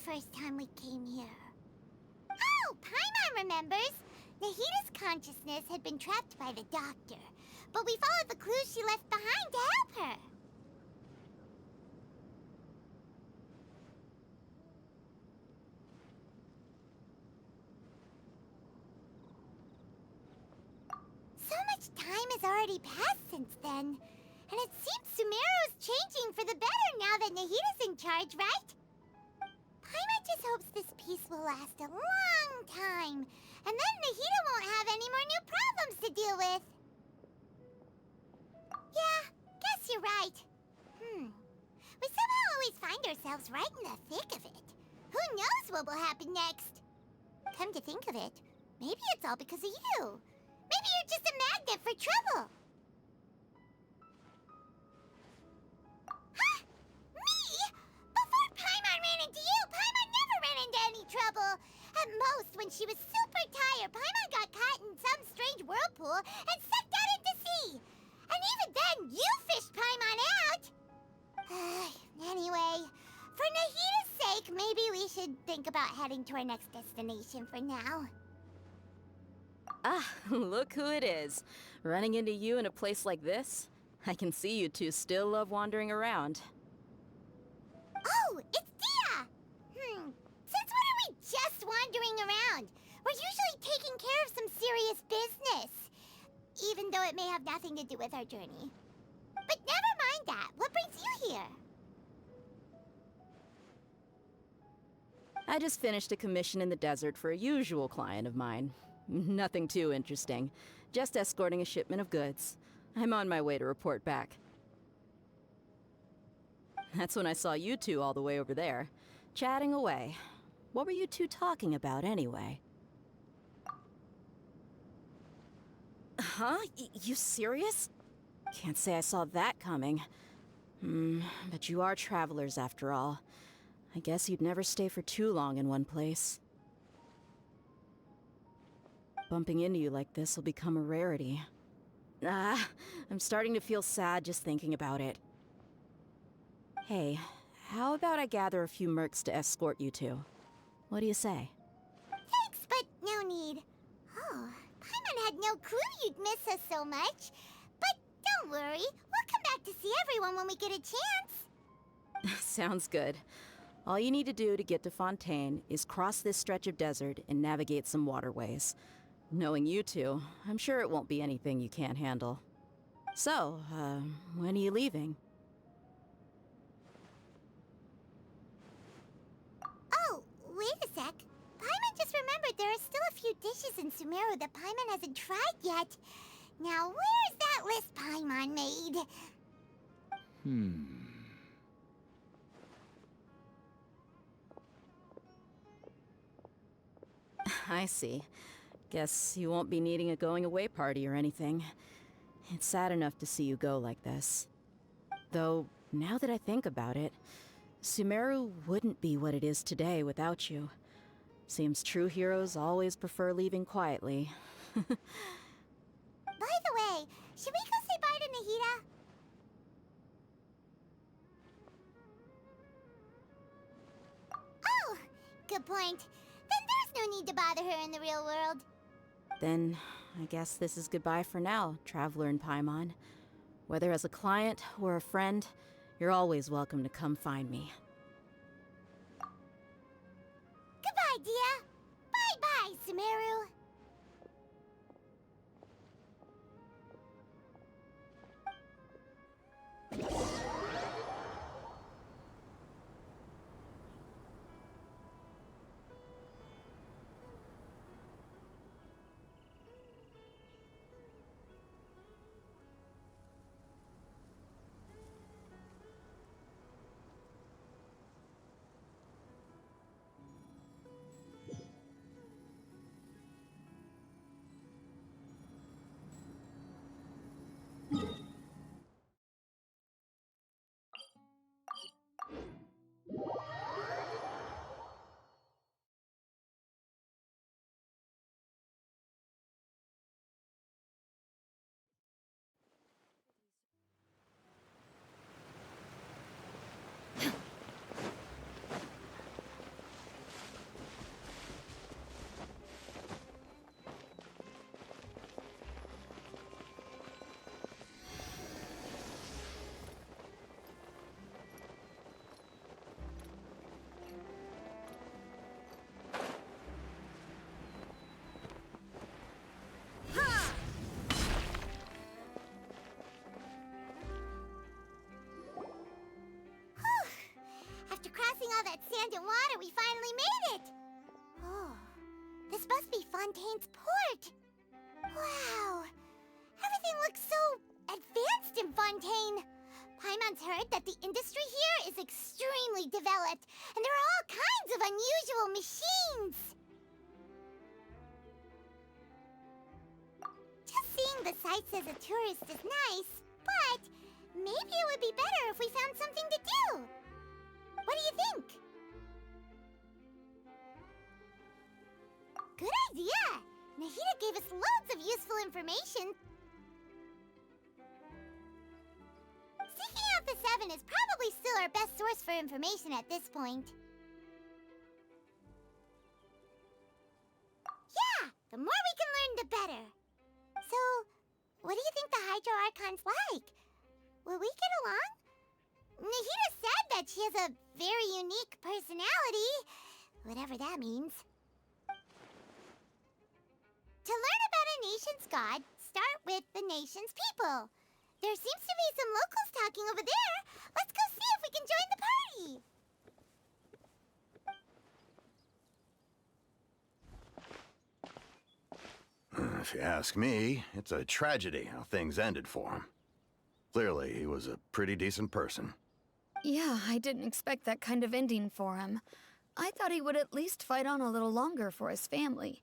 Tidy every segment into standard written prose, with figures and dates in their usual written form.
first time we came here. Oh, Paimon remembers! Nahita's consciousness had been trapped by the doctor, but we followed the clues she left behind to help her. So much time has already passed since then, and it seems Sumeru's changing for the better now that Nahita's in charge, right? Paimon just hopes this peace will last a long time, and then Nahita won't have any more new problems to deal with. Yeah, guess you're right. We somehow always find ourselves right in the thick of it. Who knows what will happen next? Come to think of it, maybe it's all because of you. Maybe you're just a magnet for trouble. Huh? Me? Before Paimon ran into you, Paimon never ran into any trouble. At most, when she was super tired, Paimon got caught in some strange whirlpool and sucked out into sea. And even then, you fished Paimon out. Anyway, for Nahita's sake, maybe we should think about heading to our next destination for now. Ah, look who it is. Running into you in a place like this? I can see you two still love wandering around. Oh, it's Dia! Since when are we just wandering around? We're usually taking care of some serious business. Even though it may have nothing to do with our journey. But never mind that. What brings you here? I just finished a commission in the desert for a usual client of mine. Nothing too interesting. Just escorting a shipment of goods. I'm on my way to report back. That's when I saw you two all the way over there, chatting away. What were you two talking about anyway? Huh? You serious? Can't say I saw that coming. But you are travelers after all. I guess you'd never stay for too long in one place. Bumping into you like this will become a rarity. I'm starting to feel sad just thinking about it. Hey, how about I gather a few mercs to escort you two? What do you say? Thanks, but no need. Oh, Paimon had no clue you'd miss us so much. But don't worry, we'll come back to see everyone when we get a chance. Sounds good. All you need to do to get to Fontaine is cross this stretch of desert and navigate some waterways. Knowing you two, I'm sure it won't be anything you can't handle. So, when are you leaving? Oh, wait a sec. Paimon just remembered there are still a few dishes in Sumeru that Paimon hasn't tried yet. Now, where's that list Paimon made? I see. Guess you won't be needing a going-away party or anything. It's sad enough to see you go like this. Though, now that I think about it, Sumeru wouldn't be what it is today without you. Seems true heroes always prefer leaving quietly. By the way, should we go say bye to Nahita? Oh, good point. Then there's no need to bother her in the real world. Then, I guess this is goodbye for now, Traveler in Paimon. Whether as a client or a friend, you're always welcome to come find me. Goodbye, Dia. Bye-bye, Sumeru. all that sand and water, we finally made it! Oh, this must be Fontaine's port. Wow, everything looks so advanced in Fontaine. Paimon's heard that the industry here is extremely developed, and there are all kinds of unusual machines. Just seeing the sights as a tourist is nice, but maybe it would be better if we found something to do. What do you think? Good idea! Nahida gave us loads of useful information. Seeking out the Seven is probably still our best source for information at this point. Yeah! The more we can learn, the better. So, what do you think the Hydro Archon's like? Will we get along? Nahida said that she has a very unique personality, whatever that means. To learn about a nation's god, start with the nation's people. There seems to be some locals talking over there. Let's go see if we can join the party. If you ask me, it's a tragedy how things ended for him. Clearly, he was a pretty decent person. Yeah, I didn't expect that kind of ending for him. I thought he would at least fight on a little longer for his family.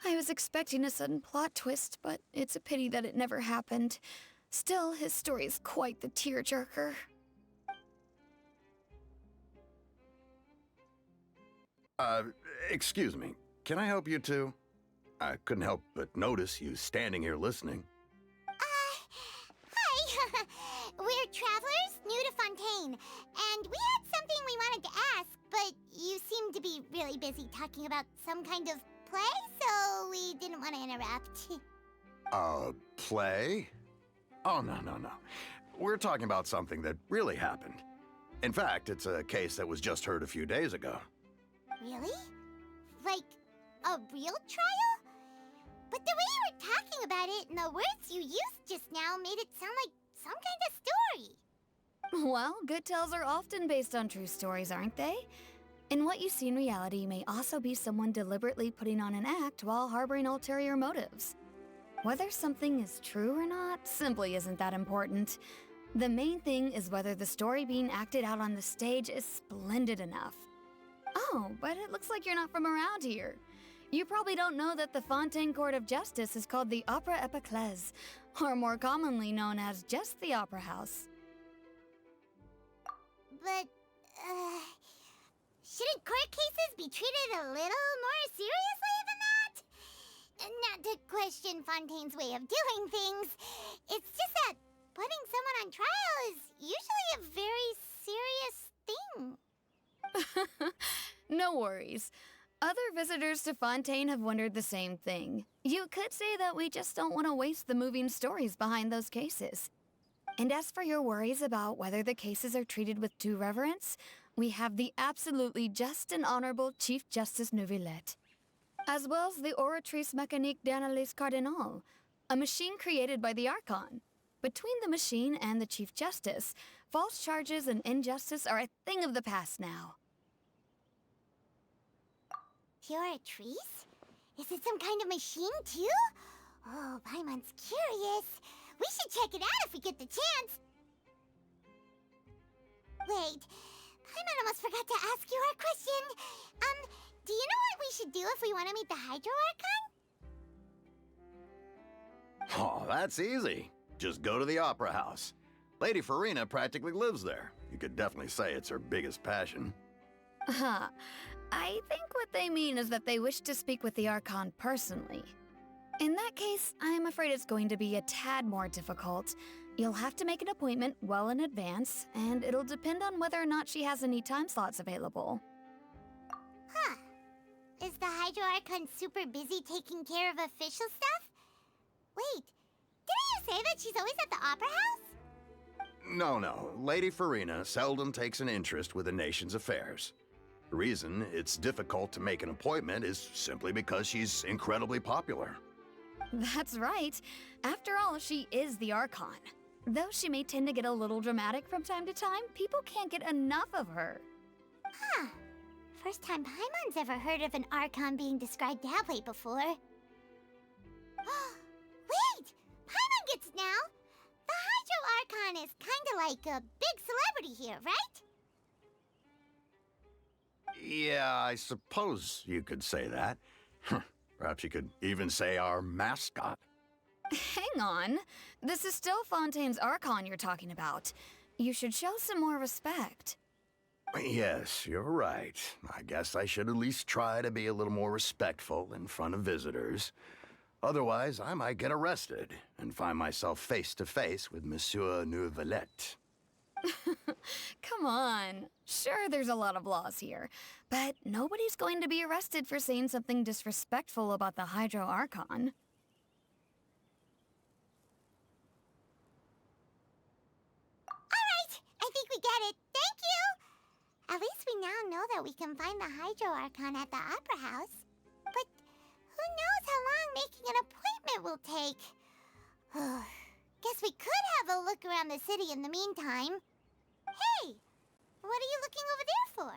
I was expecting a sudden plot twist, but it's a pity that it never happened. Still, his story is quite the tearjerker. Excuse me. Can I help you two? I couldn't help but notice you standing here listening. Hi. We're travelers new to Fontaine, and we had something we wanted to ask, but you seem to be really busy talking about some kind of play, so we didn't want to interrupt. Play? Oh, no. We're talking about something that really happened. In fact, it's a case that was just heard a few days ago. Really? Like, a real trial? But the way you were talking about it and the words you used just now made it sound like some kind of story. Well, good tales are often based on true stories, aren't they? And what you see in reality may also be someone deliberately putting on an act while harboring ulterior motives. Whether something is true or not simply isn't that important. The main thing is whether the story being acted out on the stage is splendid enough. Oh, but it looks like you're not from around here. You probably don't know that the Fontaine Court of Justice is called the Opera Epiclese, or more commonly known as just the Opera House. But, shouldn't court cases be treated a little more seriously than that? Not to question Fontaine's way of doing things. It's just that putting someone on trial is usually a very serious thing. No worries. Other visitors to Fontaine have wondered the same thing. You could say that we just don't want to waste the moving stories behind those cases. And as for your worries about whether the cases are treated with due reverence, we have the absolutely just and honorable Chief Justice Neuvillette, as well as the Oratrice Mécanique d'Analyse Cardinal, a machine created by the Archon. Between the machine and the Chief Justice, false charges and injustice are a thing of the past now. Oratrice? Is it some kind of machine, too? Oh, Paimon's curious. We should check it out if we get the chance. Wait, Paimon almost forgot to ask you our question. Do you know what we should do if we want to meet the Hydro Archon? Oh, that's easy. Just go to the Opera House. Lady Farina practically lives there. You could definitely say it's her biggest passion. Huh. I think what they mean is that they wish to speak with the Archon personally. In that case, I'm afraid it's going to be a tad more difficult. You'll have to make an appointment well in advance, and it'll depend on whether or not she has any time slots available. Huh. Is the Hydro Archon super busy taking care of official stuff? Wait, didn't you say that she's always at the Opera House? No. Lady Farina seldom takes an interest with the nation's affairs. The reason it's difficult to make an appointment is simply because she's incredibly popular. That's right. After all, she is the Archon. Though she may tend to get a little dramatic from time to time, people can't get enough of her. Huh. First time Paimon's ever heard of an Archon being described that way before. Wait! Paimon gets now! The Hydro Archon is kinda like a big celebrity here, right? Yeah, I suppose you could say that. Perhaps you could even say our mascot. Hang on. This is still Fontaine's Archon you're talking about. You should show some more respect. Yes, you're right. I guess I should at least try to be a little more respectful in front of visitors. Otherwise, I might get arrested and find myself face to face with Monsieur Neuvillette. Come on. Sure, there's a lot of laws here, but nobody's going to be arrested for saying something disrespectful about the Hydro Archon. Alright, I think we get it. Thank you! At least we now know that we can find the Hydro Archon at the Opera House. But who knows how long making an appointment will take? Guess we could have a look around the city in the meantime. Hey! What are you looking over there for?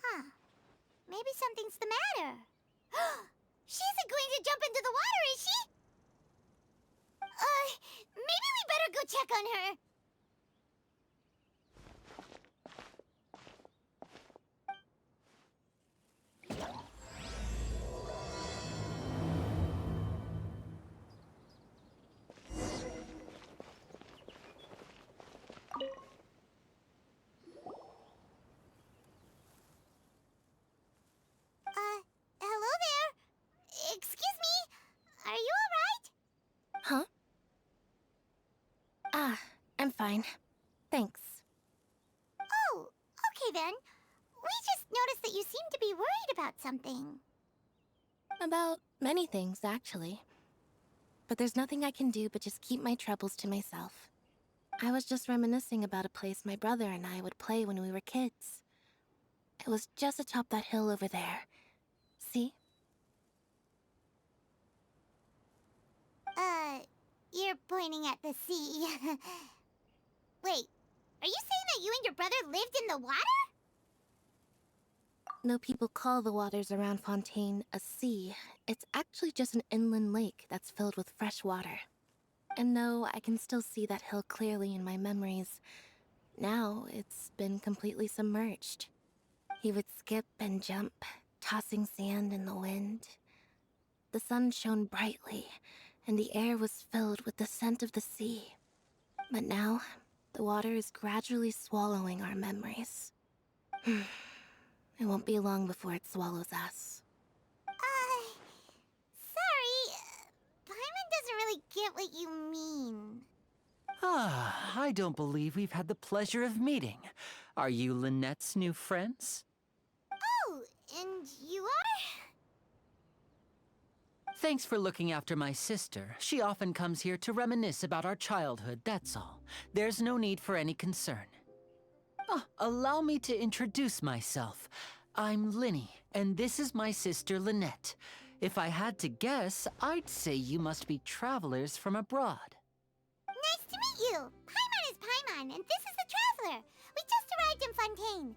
Huh. Maybe something's the matter. She isn't going to jump into the water, is she? Maybe we better go check on her. Hello there. Excuse me. Are you all right? Huh? Ah, I'm fine. Thanks. Oh, okay then. We just noticed that you seem to be worried about something. About many things, actually. But there's nothing I can do but just keep my troubles to myself. I was just reminiscing about a place my brother and I would play when we were kids. It was just atop that hill over there. See? You're pointing at the sea. Wait, are you saying that you and your brother lived in the water? No people call the waters around Fontaine a sea. It's actually just an inland lake that's filled with fresh water. And no, I can still see that hill clearly in my memories. Now, it's been completely submerged. He would skip and jump, tossing sand in the wind. The sun shone brightly, and the air was filled with the scent of the sea. But now, the water is gradually swallowing our memories. It won't be long before it swallows us. Sorry. Paimon doesn't really get what you mean. Ah, I don't believe we've had the pleasure of meeting. Are you Lynette's new friends? Oh, and you are? Thanks for looking after my sister. She often comes here to reminisce about our childhood, that's all. There's no need for any concern. Allow me to introduce myself. I'm Linny, and this is my sister Lynette. If I had to guess, I'd say you must be travelers from abroad. Nice to meet you. Paimon is Paimon, and this is the Traveler. We just arrived in Fontaine.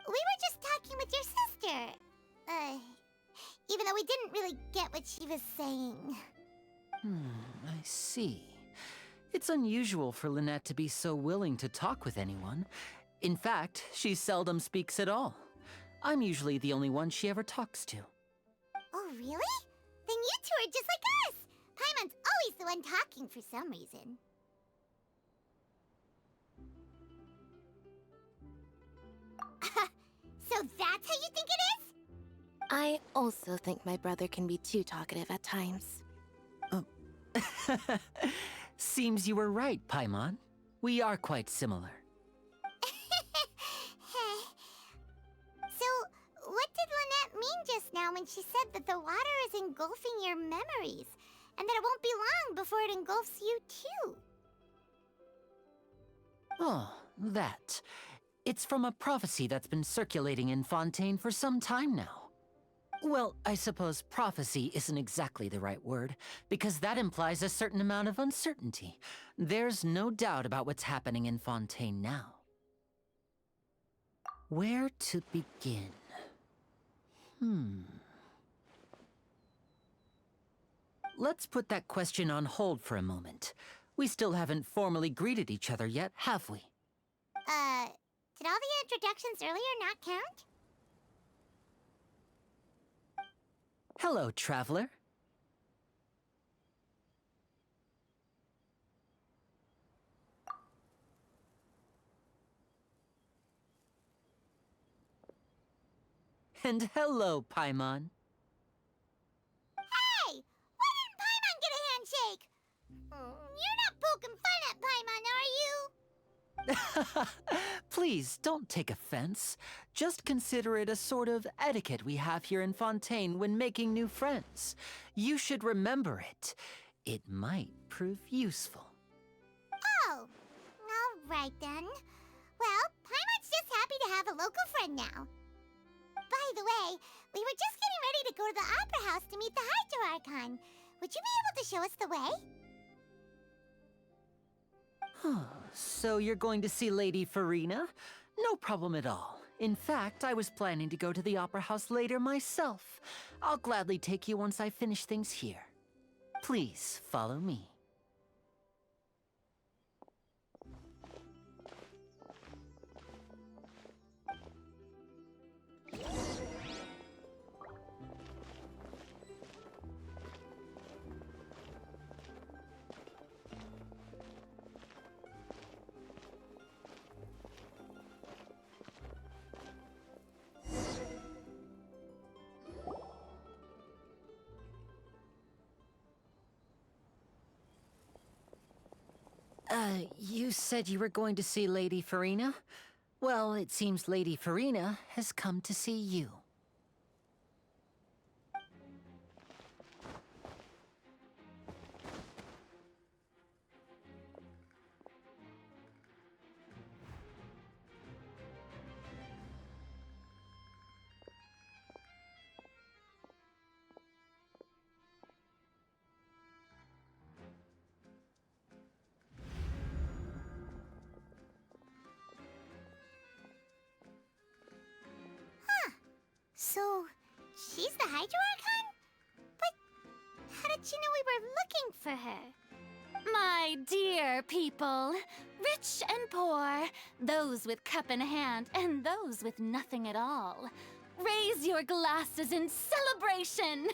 We were just talking with your sister. Even though we didn't really get what she was saying. I see. It's unusual for Lynette to be so willing to talk with anyone. In fact, she seldom speaks at all. I'm usually the only one she ever talks to. Oh, really? Then you two are just like us. Paimon's always the one talking for some reason. So that's how you think it is? I also think my brother can be too talkative at times. Seems you were right, Paimon. We are quite similar. So, what did Lynette mean just now when she said that the water is engulfing your memories, and that it won't be long before it engulfs you too? Oh, that. It's from a prophecy that's been circulating in Fontaine for some time now. Well, I suppose prophecy isn't exactly the right word, because that implies a certain amount of uncertainty. There's no doubt about what's happening in Fontaine now. Where to begin? Let's put that question on hold for a moment. We still haven't formally greeted each other yet, have we? Did all the introductions earlier not count? Hello, traveler. And hello, Paimon. Hey! Why didn't Paimon get a handshake? You're not poking fun at Paimon, are you? Please, don't take offense. Just consider it a sort of etiquette we have here in Fontaine when making new friends. You should remember it. It might prove useful. Oh, all right then. Well, Paimon's just happy to have a local friend now. By the way, we were just getting ready to go to the Opera House to meet the Hydro Archon. Would you be able to show us the way? So you're going to see Lady Farina? No problem at all. In fact, I was planning to go to the Opera House later myself. I'll gladly take you once I finish things here. Please, follow me. You said you were going to see Lady Farina? Well, it seems Lady Farina has come to see you. So, she's the Hydro Archon? But how did she know we were looking for her? My dear people, rich and poor, those with cup in hand and those with nothing at all, raise your glasses in celebration!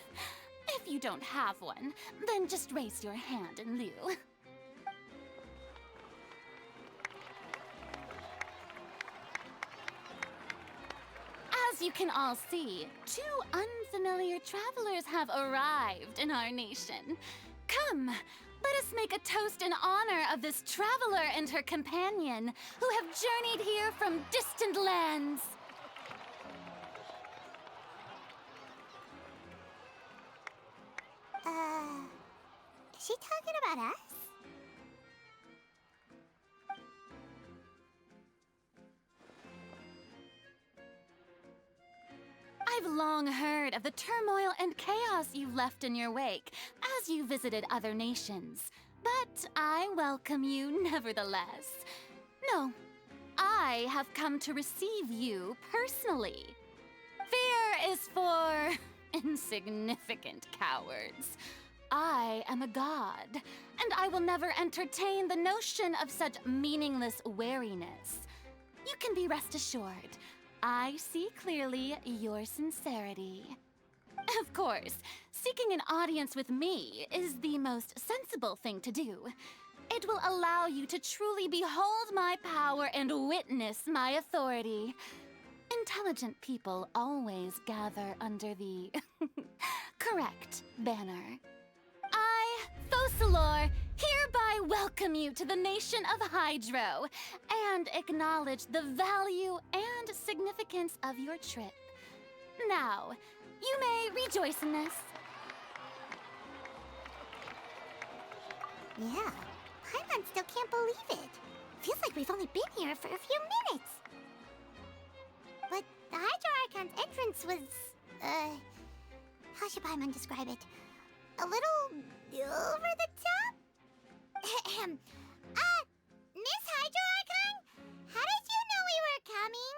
If you don't have one, then just raise your hand in lieu. As you can all see, two unfamiliar travelers have arrived in our nation. Come, let us make a toast in honor of this traveler and her companion who have journeyed here from distant lands. Is she talking about us? I've long heard of the turmoil and chaos you left in your wake as you visited other nations, but I welcome you nevertheless. No, I have come to receive you personally. Fear is for insignificant cowards. I am a god, and I will never entertain the notion of such meaningless wariness. You can be rest assured, I see clearly your sincerity. Of course, seeking an audience with me is the most sensible thing to do. It will allow you to truly behold my power and witness my authority. Intelligent people always gather under the correct banner. I, Focalor, hereby welcome you to the nation of Hydro and acknowledge the value and significance of your trip. Now, you may rejoice in this. Yeah, Paimon still can't believe it. Feels like we've only been here for a few minutes. But the Hydro Archon's entrance was, how should Paimon describe it? A little over the top? Miss Hydro Archon? How did you know we were coming?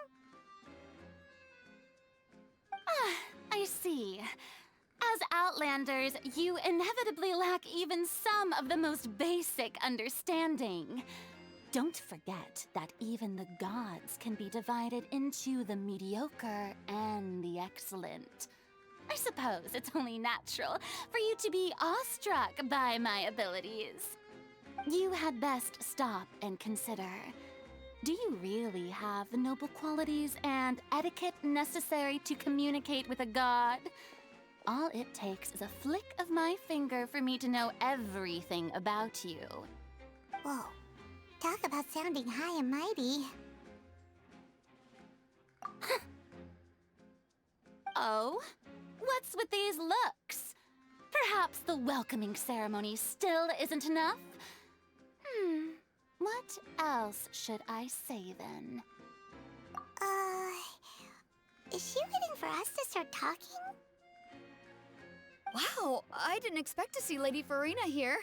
I see. As Outlanders, you inevitably lack even some of the most basic understanding. Don't forget that even the gods can be divided into the mediocre and the excellent. I suppose it's only natural for you to be awestruck by my abilities. You had best stop and consider. Do you really have the noble qualities and etiquette necessary to communicate with a god? All it takes is a flick of my finger for me to know everything about you. Whoa. Talk about sounding high and mighty. Oh? What's with these looks? Perhaps the welcoming ceremony still isn't enough? What else should I say then? Is she waiting for us to start talking? Wow, I didn't expect to see Lady Farina here.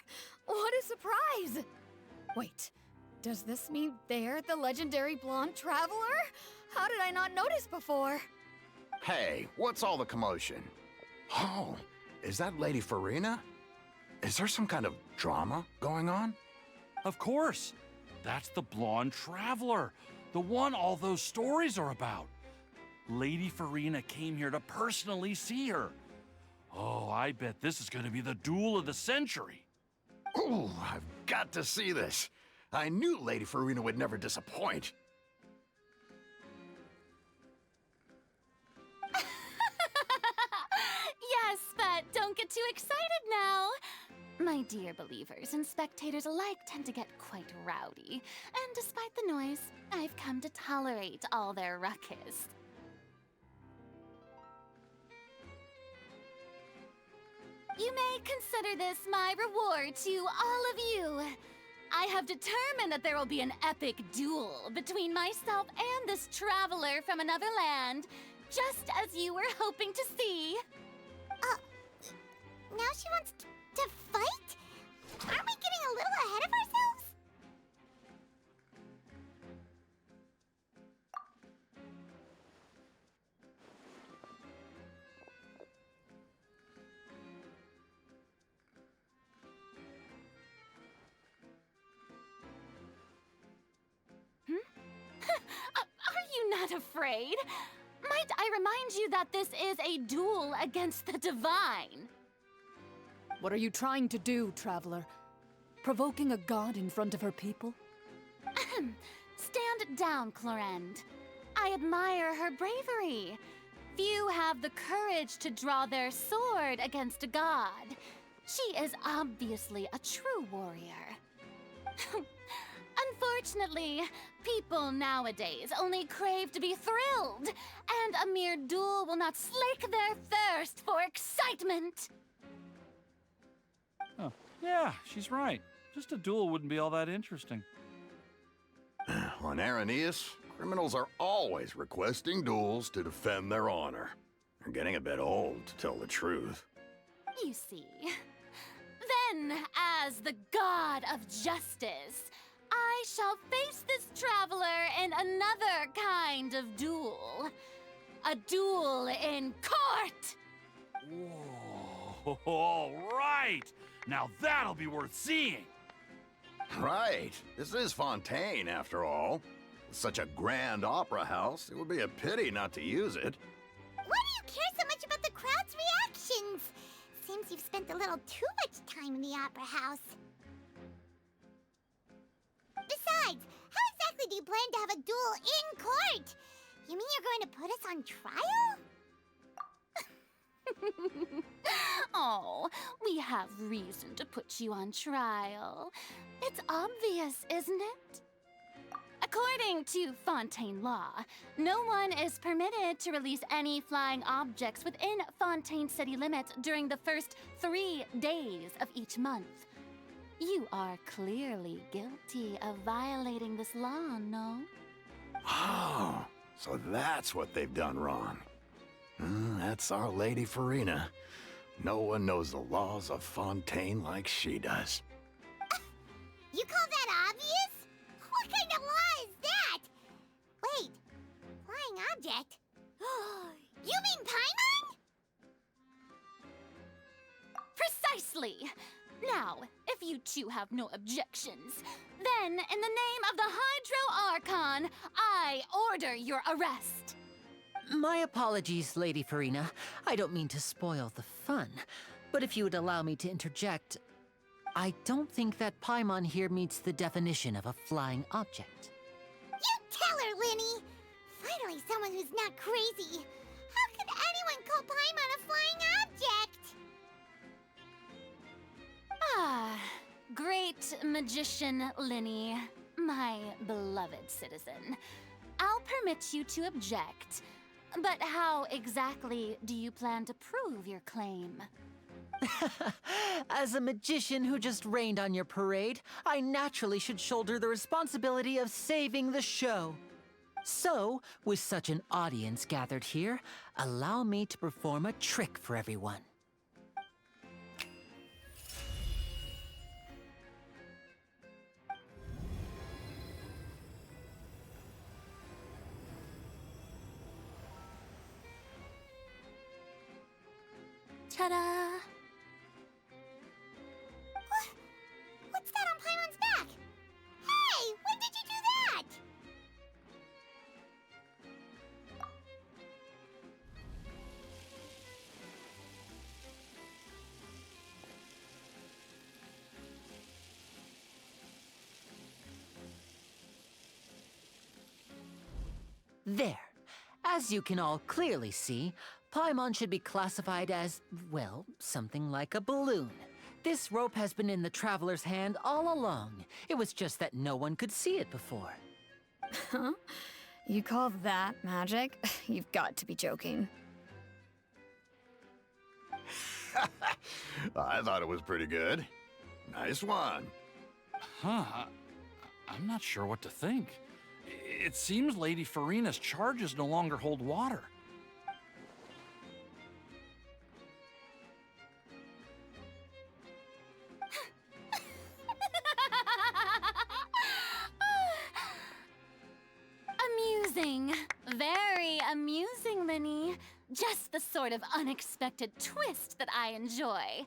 What a surprise! Wait, does this mean they're the legendary blonde traveler? How did I not notice before? Hey, what's all the commotion? Oh, is that Lady Farina? Is there some kind of drama going on? Of course. That's the blonde traveler, the one all those stories are about. Lady Farina came here to personally see her. Oh, I bet this is going to be the duel of the century. Ooh, I've got to see this. I knew Lady Farina would never disappoint. Yes, but don't get too excited now. My dear believers and spectators alike tend to get quite rowdy, and despite the noise, I've come to tolerate all their ruckus. You may consider this my reward to all of you. I have determined that there will be an epic duel between myself and this traveler from another land, just as you were hoping to see. Now she wants to fight? Aren't we getting a little ahead of ourselves? Are you not afraid? Might I remind you that this is a duel against the divine? What are you trying to do, traveler? Provoking a god in front of her people? Stand down, Clorend. I admire her bravery. Few have the courage to draw their sword against a god. She is obviously a true warrior. Unfortunately, people nowadays only crave to be thrilled, and a mere duel will not slake their thirst for excitement. Oh, yeah, she's right. Just a duel wouldn't be all that interesting. On Araneus, criminals are always requesting duels to defend their honor. They're getting a bit old, to tell the truth. You see. Then, as the god of justice, I shall face this traveler in another kind of duel. A duel in court! Whoa, all right! Now that'll be worth seeing! Right. This is Fontaine, after all. With such a grand opera house, it would be a pity not to use it. Why do you care so much about the crowd's reactions? Seems you've spent a little too much time in the opera house. Besides, how exactly do you plan to have a duel in court? You mean you're going to put us on trial? Oh, we have reason to put you on trial. It's obvious, isn't it? According to Fontaine law, no one is permitted to release any flying objects within Fontaine city limits during the first 3 days of each month. You are clearly guilty of violating this law, no? Oh, so that's what they've done wrong. That's our Lady Farina. No one knows the laws of Fontaine like she does. You call that obvious? What kind of law is that? Wait, flying object? You mean Paimon? Precisely! Now, if you two have no objections, then in the name of the Hydro Archon, I order your arrest. My apologies, Lady Farina. I don't mean to spoil the fun, but if you would allow me to interject, I don't think that Paimon here meets the definition of a flying object. You tell her, Linny! Finally someone who's not crazy. How could anyone call Paimon a flying object? Ah, great magician Linny, my beloved citizen. I'll permit you to object, but how exactly do you plan to prove your claim? As a magician who just rained on your parade, I naturally should shoulder the responsibility of saving the show. So, with such an audience gathered here, allow me to perform a trick for everyone. Ta-da! What's that on Paimon's back? Hey, when did you do that? There. As you can all clearly see, Paimon should be classified as, well, something like a balloon. This rope has been in the Traveler's hand all along. It was just that no one could see it before. Huh? You call that magic? You've got to be joking. I thought it was pretty good. Nice one. Huh. I'm not sure what to think. It seems Lady Farina's charges no longer hold water. Amusing. Very amusing, Linny. Just the sort of unexpected twist that I enjoy.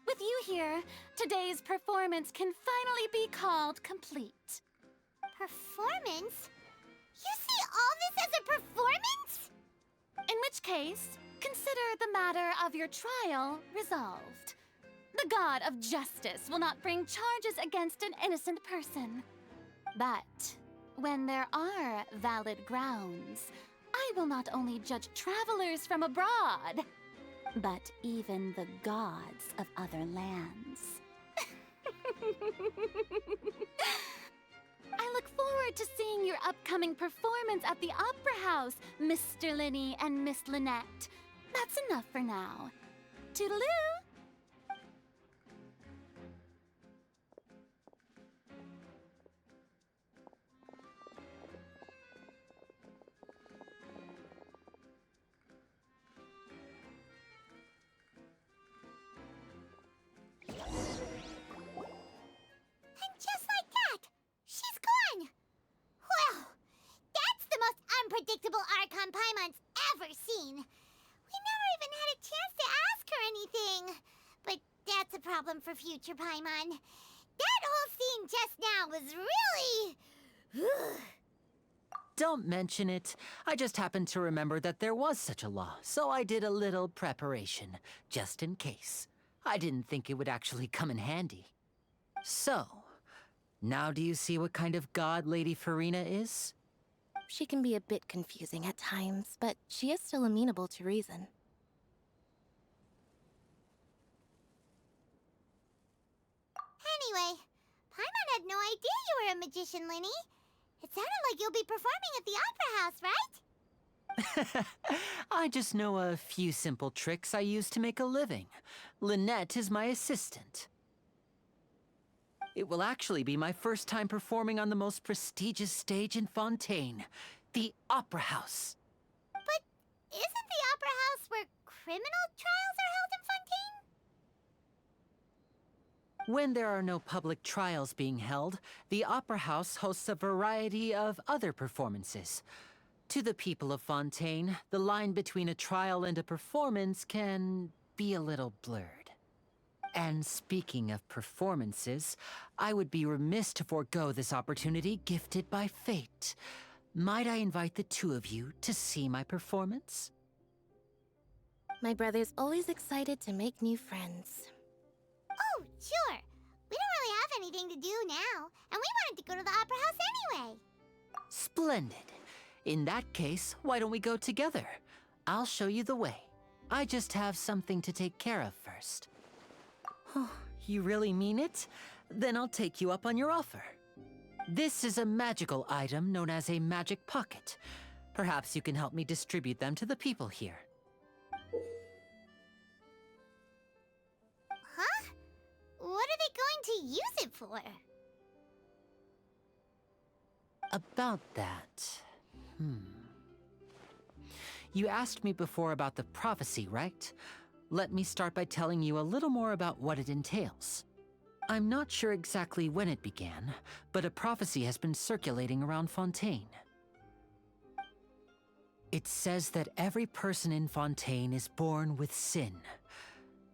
With you here, today's performance can finally be called complete. Performance? You see all this as a performance? In which case, consider the matter of your trial resolved. The god of justice will not bring charges against an innocent person. But when there are valid grounds, I will not only judge travelers from abroad, but even the gods of other lands. I look forward to seeing your upcoming performance at the Opera House, Mr. Linny and Miss Lynette. That's enough for now. Toodaloo! And just like that, she's gone. Well, that's the most unpredictable Archon Paimon's ever seen. We never even had a chance to ask her anything. But that's a problem for future Paimon. That whole scene just now was really... Don't mention it. I just happened to remember that there was such a law, so I did a little preparation, just in case. I didn't think it would actually come in handy. So, now do you see what kind of god Lady Farina is? She can be a bit confusing at times, but she is still amenable to reason. Anyway, Paimon had no idea you were a magician, Linny. It sounded like you'll be performing at the Opera House, right? I just know a few simple tricks I use to make a living. Lynette is my assistant. It will actually be my first time performing on the most prestigious stage in Fontaine, the Opera House. But isn't the Opera House where criminal trials are held in Fontaine? When there are no public trials being held, the Opera House hosts a variety of other performances. To the people of Fontaine, the line between a trial and a performance can be a little blurred. And speaking of performances, I would be remiss to forego this opportunity gifted by fate. Might I invite the two of you to see my performance? My brother's always excited to make new friends. Oh, sure. We don't really have anything to do now, and we wanted to go to the Opera House anyway. Splendid. In that case, why don't we go together? I'll show you the way. I just have something to take care of first. Oh, you really mean it? Then I'll take you up on your offer. This is a magical item known as a magic pocket. Perhaps you can help me distribute them to the people here. Huh? What are they going to use it for? About that... You asked me before about the prophecy, right? Let me start by telling you a little more about what it entails. I'm not sure exactly when it began, but a prophecy has been circulating around Fontaine. It says that every person in Fontaine is born with sin.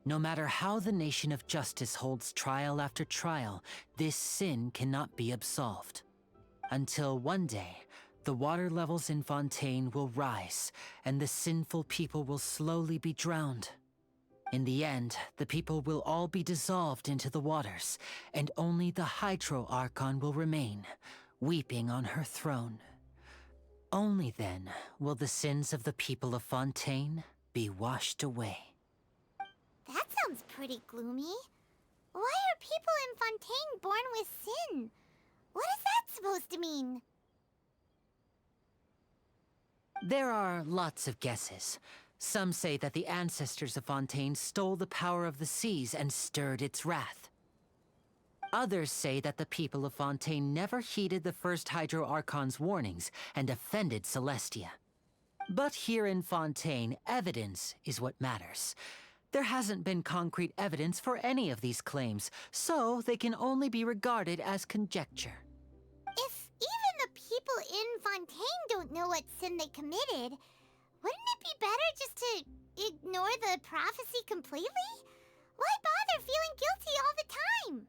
No matter how the nation of justice holds trial after trial, this sin cannot be absolved. Until one day, the water levels in Fontaine will rise, and the sinful people will slowly be drowned. In the end, the people will all be dissolved into the waters, and only the Hydro Archon will remain, weeping on her throne. Only then will the sins of the people of Fontaine be washed away. That sounds pretty gloomy. Why are people in Fontaine born with sin? What is that supposed to mean? There are lots of guesses. Some say that the ancestors of Fontaine stole the power of the seas and stirred its wrath. Others say that the people of Fontaine never heeded the first Hydro Archon's warnings and offended Celestia. But here in Fontaine, evidence is what matters. There hasn't been concrete evidence for any of these claims, so they can only be regarded as conjecture. If even the people in Fontaine don't know what sin they committed, wouldn't it be better just to ignore the prophecy completely? Why bother feeling guilty all the time?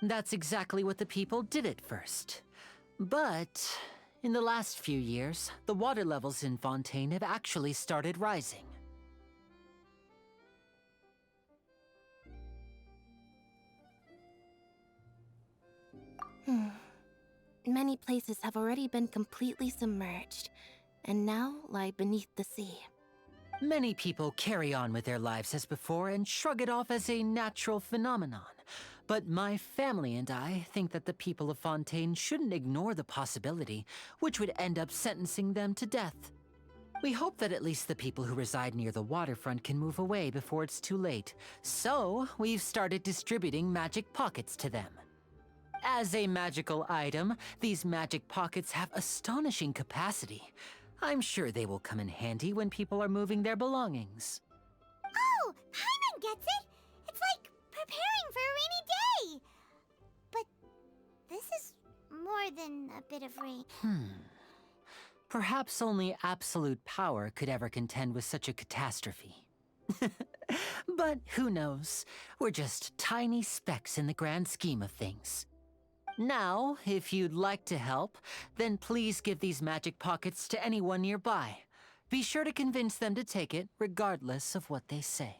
That's exactly what the people did at first. But in the last few years, the water levels in Fontaine have actually started rising. Many places have already been completely submerged, and now lie beneath the sea. Many people carry on with their lives as before and shrug it off as a natural phenomenon. But my family and I think that the people of Fontaine shouldn't ignore the possibility, which would end up sentencing them to death. We hope that at least the people who reside near the waterfront can move away before it's too late. So, we've started distributing magic pockets to them. As a magical item, these magic pockets have astonishing capacity. I'm sure they will come in handy when people are moving their belongings. Oh, Paimon gets it! It's like preparing for a rainy day! But this is more than a bit of rain. Perhaps only absolute power could ever contend with such a catastrophe. But who knows? We're just tiny specks in the grand scheme of things. Now, if you'd like to help, then please give these magic pockets to anyone nearby. Be sure to convince them to take it, regardless of what they say.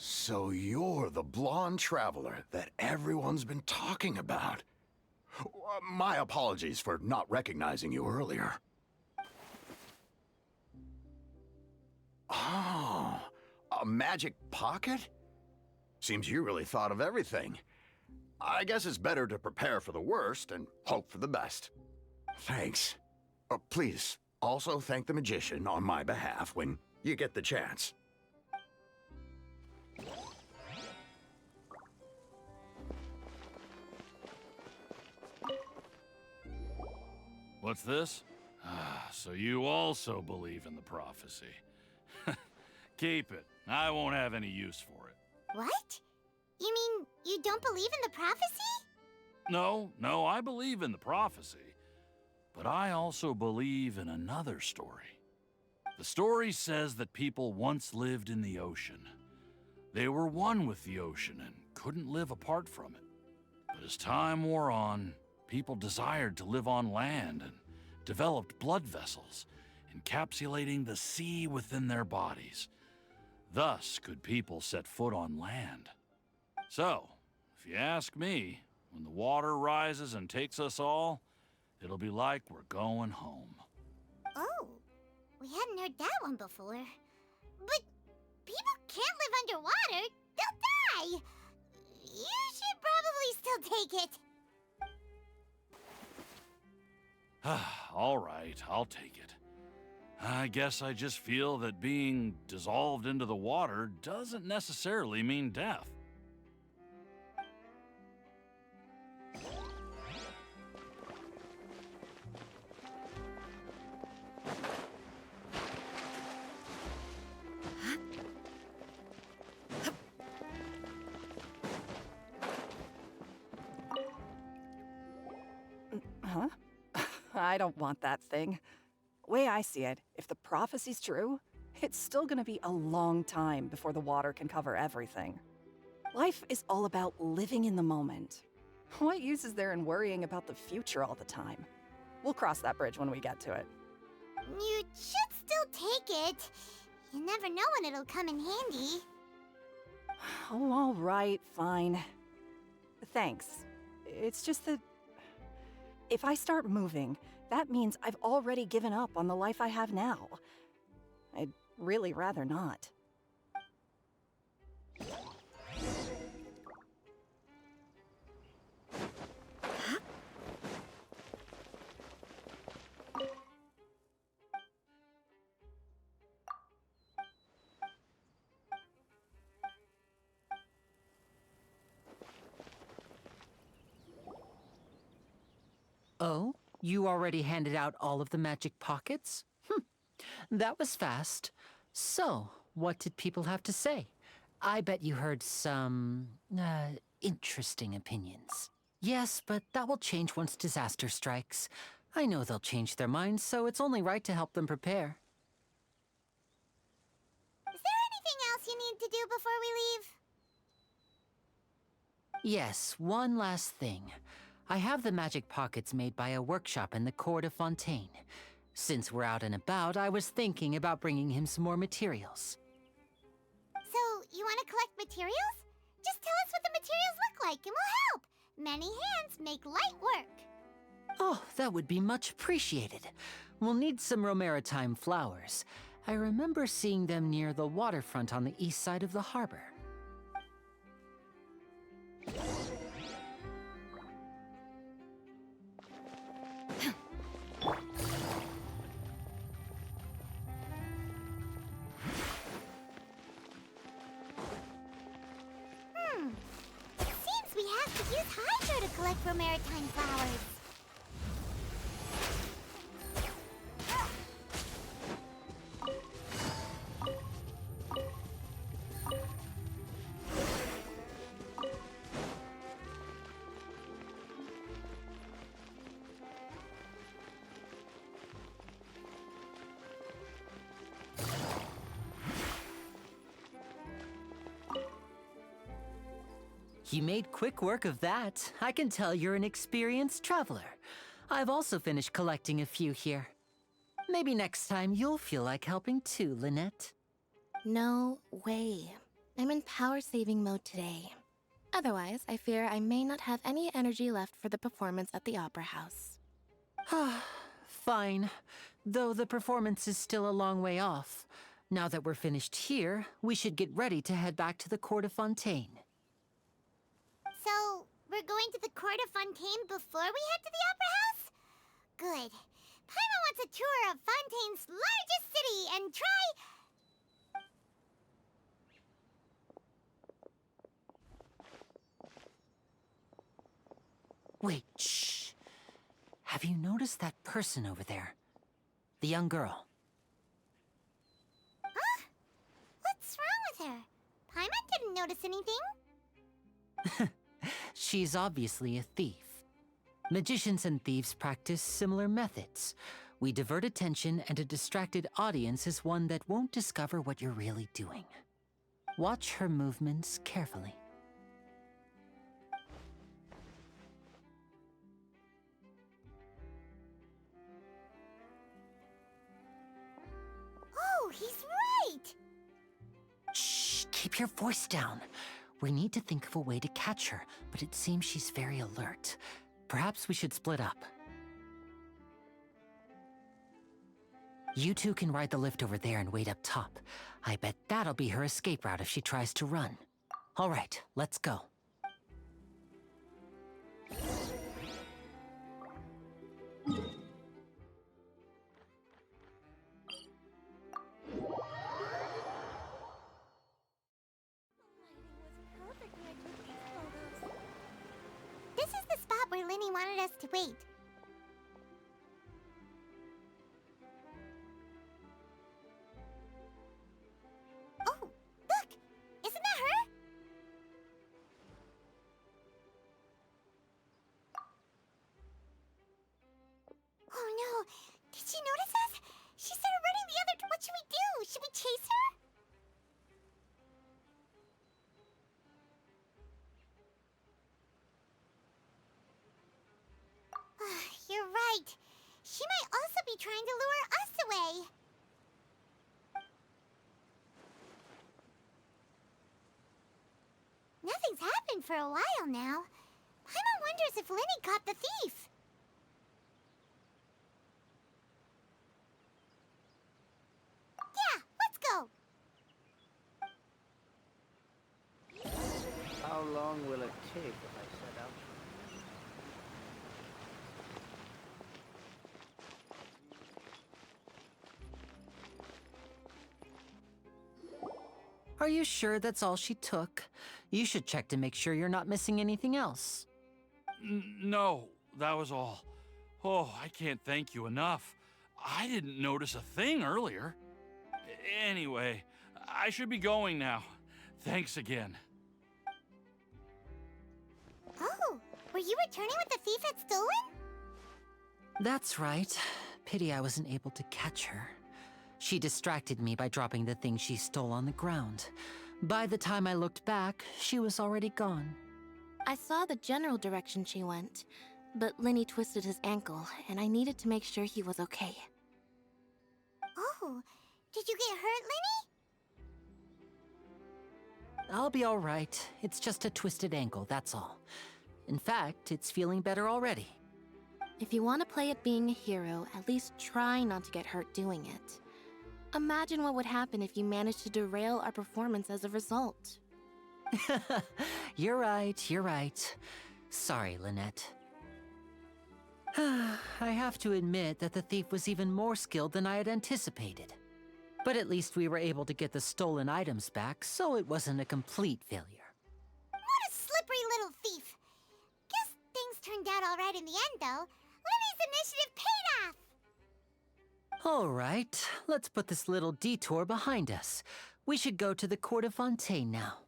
So you're the blonde traveler that everyone's been talking about. My apologies for not recognizing you earlier. Oh, a magic pocket? Seems you really thought of everything. I guess it's better to prepare for the worst and hope for the best. Thanks. Please, also thank the magician on my behalf when you get the chance. What's this? Ah, so you also believe in the prophecy. Keep it. I won't have any use for it. What? You mean you don't believe in the prophecy? No, I believe in the prophecy. But I also believe in another story. The story says that people once lived in the ocean. They were one with the ocean and couldn't live apart from it. But as time wore on, people desired to live on land and developed blood vessels, encapsulating the sea within their bodies. Thus could people set foot on land. So, if you ask me, when the water rises and takes us all, it'll be like we're going home. Oh, we hadn't heard that one before. But people can't live underwater. They'll die. You should probably still take it. All right, I'll take it. I guess I just feel that being dissolved into the water doesn't necessarily mean death. Huh? I don't want that thing. Way I see it, if the prophecy's true, it's still gonna be a long time before the water can cover everything. Life is all about living in the moment. What use is there in worrying about the future all the time? We'll cross that bridge when we get to it. You should still take it. You never know when it'll come in handy. Oh, all right, fine. Thanks. It's just that if I start moving, that means I've already given up on the life I have now. I'd really rather not. Oh? You already handed out all of the magic pockets? That was fast. So, what did people have to say? I bet you heard some, interesting opinions. Yes, but that will change once disaster strikes. I know they'll change their minds, so it's only right to help them prepare. Is there anything else you need to do before we leave? Yes, one last thing. I have the magic pockets made by a workshop in the court of Fontaine. Since we're out and about, I was thinking about bringing him some more materials. So, you want to collect materials? Just tell us what the materials look like and we'll help. Many hands make light work. Oh, that would be much appreciated. We'll need some romaritime flowers. I remember seeing them near the waterfront on the east side of the harbor. Seems we have to use Hydro to collect romaritime flowers. You made quick work of that. I can tell you're an experienced traveler. I've also finished collecting a few here. Maybe next time you'll feel like helping too, Lynette. No way. I'm in power-saving mode today. Otherwise, I fear I may not have any energy left for the performance at the Opera House. Fine. Though the performance is still a long way off. Now that we're finished here, we should get ready to head back to the court of Fontaine. So, we're going to the court of Fontaine before we head to the Opera House? Good. Paimon wants a tour of Fontaine's largest city and try... Wait, shh. Have you noticed that person over there? The young girl. Huh? What's wrong with her? Paimon didn't notice anything. She's obviously a thief. Magicians and thieves practice similar methods. We divert attention, and a distracted audience is one that won't discover what you're really doing. Watch her movements carefully. Oh, he's right! Shh, keep your voice down. We need to think of a way to catch her, but it seems she's very alert. Perhaps we should split up. You two can ride the lift over there and wait up top. I bet that'll be her escape route if she tries to run. All right, let's go. This is the spot where Linny wanted us to wait. Oh, look! Isn't that her? Oh no! Did she notice us? She started running the other... What should we do? Should we chase her? You're right. She might also be trying to lure us away. Nothing's happened for a while now. Paimon wonders if Linny caught the thief. Yeah, let's go. How long will it take if I set out? Are you sure that's all she took? You should check to make sure you're not missing anything else. No, that was all. Oh, I can't thank you enough. I didn't notice a thing earlier. Anyway, I should be going now. Thanks again. Oh, were you returning what the thief had stolen? That's right. Pity I wasn't able to catch her. She distracted me by dropping the thing she stole on the ground. By the time I looked back, she was already gone. I saw the general direction she went, but Linny twisted his ankle, and I needed to make sure he was okay. Oh, did you get hurt, Linny? I'll be all right. It's just a twisted ankle, that's all. In fact, it's feeling better already. If you want to play at being a hero, at least try not to get hurt doing it. Imagine what would happen if you managed to derail our performance as a result. You're right, you're right. Sorry, Lynette. I have to admit that the thief was even more skilled than I had anticipated. But at least we were able to get the stolen items back, so it wasn't a complete failure. What a slippery little thief! Guess things turned out all right in the end, though. Linny's initiative paid off! All right, let's put this little detour behind us. We should go to the court of Fontaine now.